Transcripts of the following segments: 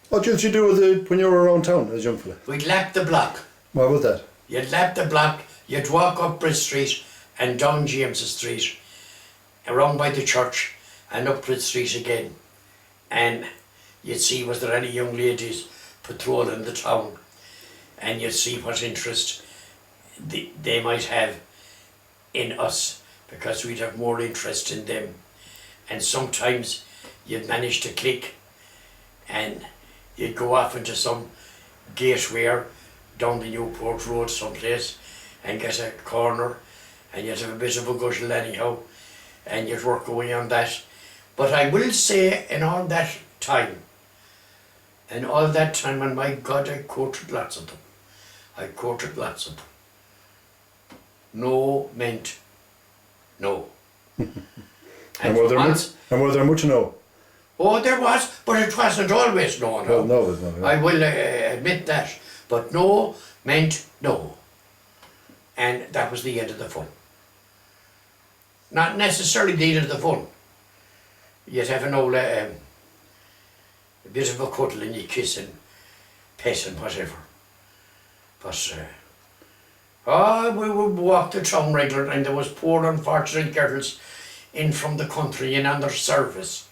What did you do with it when you were around town as a young fella? We'd lap the block. What was that? You'd lap the block, you'd walk up Bridge Street and down James's Street, around by the church and up Bridge Street again. And you'd see was there any young ladies patrolling the town, and you'd see what interest they might have in us, because we'd have more interest in them. And sometimes you'd manage to click and you'd go off into some gateway down the Newport Road someplace and get a corner, and you'd have a bit of a guttle anyhow, and you'd work away on that. But I will say in all that time, and my God, I quoted lots of them. No meant no. And were there much no? Oh, there was, but it wasn't always no. Well, no, it was no. Yeah. I will admit that. But no meant no. And that was the end of the fun. Not necessarily the end of the fun. You'd have an old, a bit of a cuddle and you kiss and pet and whatever. But, we would walk the town regular, and there was poor unfortunate girls in from the country in on their service.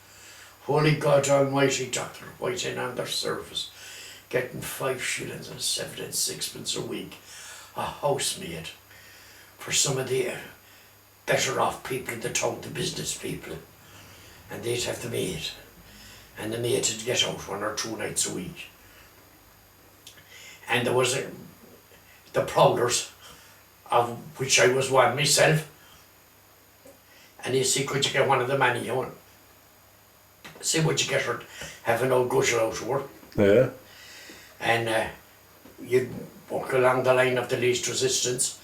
Holy God Almighty, Dr. White in on their service, getting 5 shillings and 7 and 6 a week, a housemaid, for some of the better off people in the town, the business people. And they'd have the maid, and the maid would get out 1 or 2 nights a week. And there was the prowlers, of which I was one myself. And you see, could you get one of the many, you know? See what you get her, have an old gushel out to her. Yeah. And you'd walk along the line of the least resistance.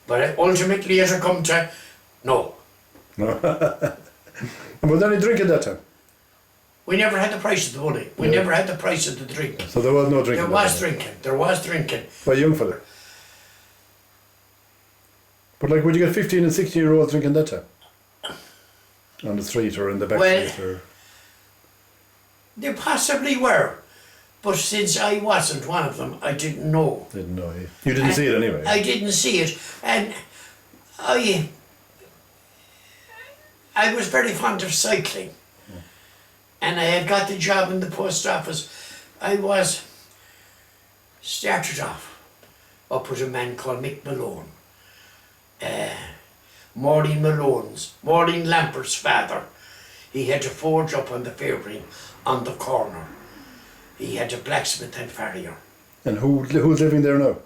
But ultimately it had come to no. No. And was there any drink at that time? We never had the price of the money. We never had the price of the drink. So there was no drinking? There was drinking. By a young fella? But like, would you get 15 and 16-year-olds drinking that time? On the street or in the back street or? They possibly were. But since I wasn't one of them, I didn't know. Didn't know. You didn't see it anyway? I didn't see it. And I was very fond of cycling. And I had got the job in the post office. I started off up with a man called Mick Malone. Maureen Lampert's father. He had a forge up on the Fairgreen on the corner. He had a blacksmith and farrier. And who's living there now?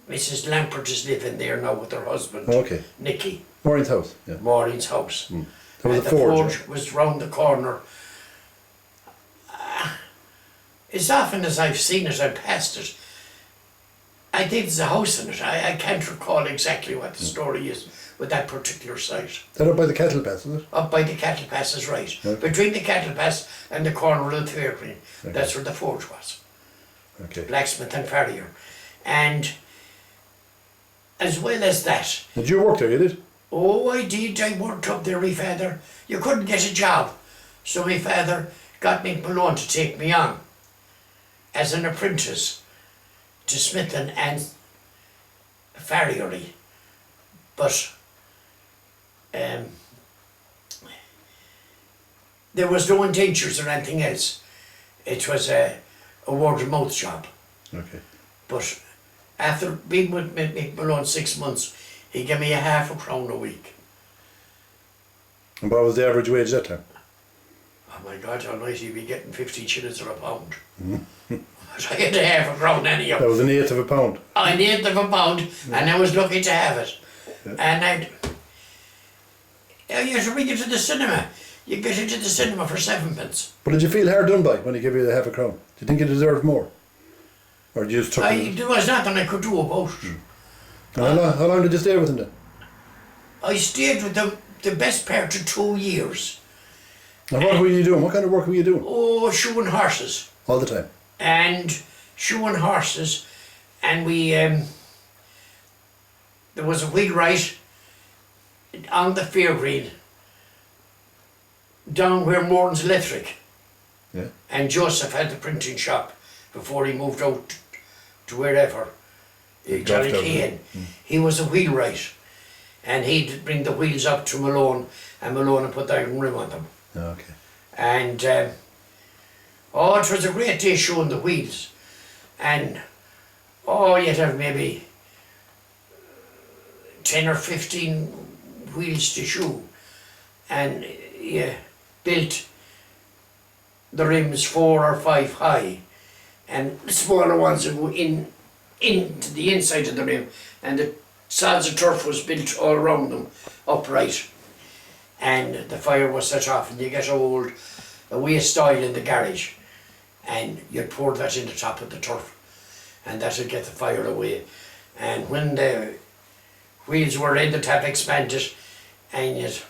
Mrs. Lampert is living there now with her husband, Nicky. Maureen's house? Yeah. Maureen's house. There was the a forge. Forge was round the corner. As often as I've seen it and passed it, I think there's a house in it. I can't recall exactly what the story is with that particular site. That up by the Cattle Pass, is it? Up by the Cattle Pass is right. Okay. Between the Cattle Pass and the corner of the Fairgreen, that's where the forge was. Okay. Blacksmith and farrier. And as well as that... Did you work there, you did? Oh, I did. I worked up there, my father. You couldn't get a job. So my father got Mick Malone to take me on as an apprentice to smithing and farriery. But there was no indentures or anything else. It was a word of mouth job. Okay. But after being with Mick Malone 6 months, he gave me £0.50 a week. And what was the average wage that time? Oh my God Almighty, you'd be getting 15 shillings or a pound. But I had £0.50 anyhow. That was an eighth of a pound. An eighth of a pound, and I was lucky to have it. Yeah. And you had to bring it to the cinema. You get into the cinema for 7p. But did you feel hard done by when he gave you the £0.50? Do you think you deserved more? Or you just took it? There was nothing I could do about it. And how long did you stay with him then? I stayed with them the best part of 2 years. And what were you doing? What kind of work were you doing? Oh, shoeing horses. All the time? And shoeing horses. And we, there was a wheelwright on the Fairgreen, down where Moran's Electric Yeah. And Joseph had the printing shop before he moved out to wherever. Johnny golfed over Keane. He was a wheelwright. And he'd bring the wheels up to Malone, and Malone would put the iron rim on them. Okay. And it was a great day showing the wheels. And you'd have maybe 10 or 15 wheels to shoe. And you built the rims 4 or 5 high, and the smaller ones would go into the inside of the rim, and the sods of turf was built all around them, upright. And the fire was set off, and you get a waste oil in the garage, and you'd pour that in the top of the turf, and that would get the fire away. And when the wheels were in, the tap expanded, and you'd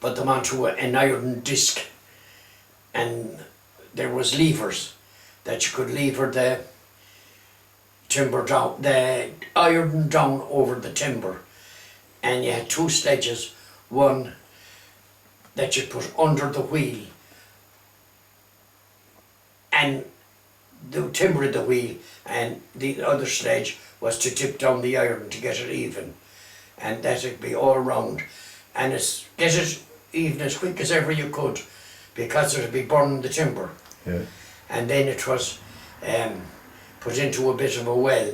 put them onto an iron disc, and there was levers that you could lever the timber down, the iron down over the timber. And you had 2 sledges, one that you put under the wheel and the timber in the wheel, and the other sledge was to tip down the iron to get it even, and that would be all round, and get it even as quick as ever you could, because it would be burning the timber. Yeah. And then it was put into a bit of a well,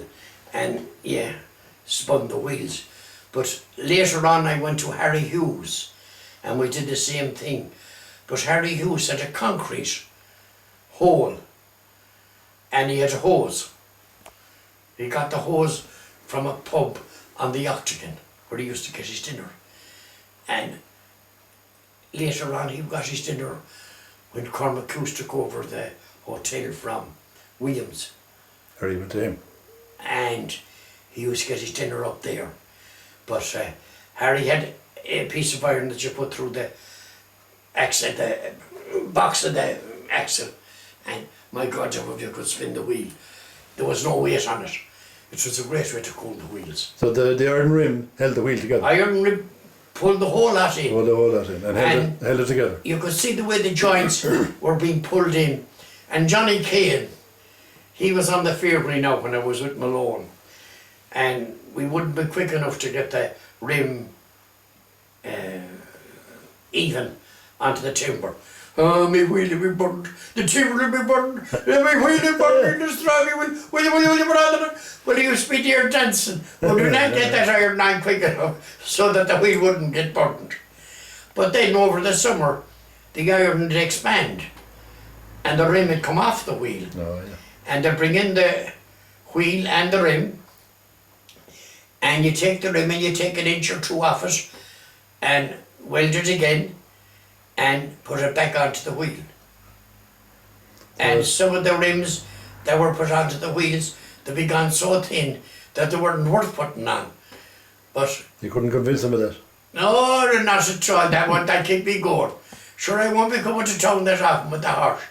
and spun the wheels. But later on I went to Harry Hughes, and we did the same thing. But Harry Hughes had a concrete hole, and he had a hose. He got the hose from a pub on the Octagon, where he used to get his dinner. And later on he got his dinner when Cormac Hughes took over the hotel from Williams. Harry went to him. And he used to get his dinner up there. But Harry had a piece of iron that you put through the axle, the box of the axle, and my God, if you could spin the wheel. There was no weight on it. It was a great way to cool the wheels. So the iron rim held the wheel together? Iron rim pulled the whole lot in. Pulled the whole lot in and held it together? You could see the way the joints were being pulled in. And Johnny Keane, he was on the Fairbury now when I was with Malone. And we wouldn't be quick enough to get the rim even onto the timber. Oh, my wheel will be burned, the timber will be burned, my wheel will be burned in the straw, well, he used to be there dancing, but we not get that iron on quick enough so that the wheel wouldn't get burned. But then over the summer, the iron would expand, and the rim would come off the wheel. Oh, yeah. And they bring in the wheel and the rim, and you take the rim and you take 1 inch or 2 off it and weld it again and put it back onto the wheel. And some of the rims that were put onto the wheels, they'd be gone so thin that they weren't worth putting on. But You couldn't convince him of that? no, not at all. That kept me going. Sure, I won't be coming to town that often with the horse.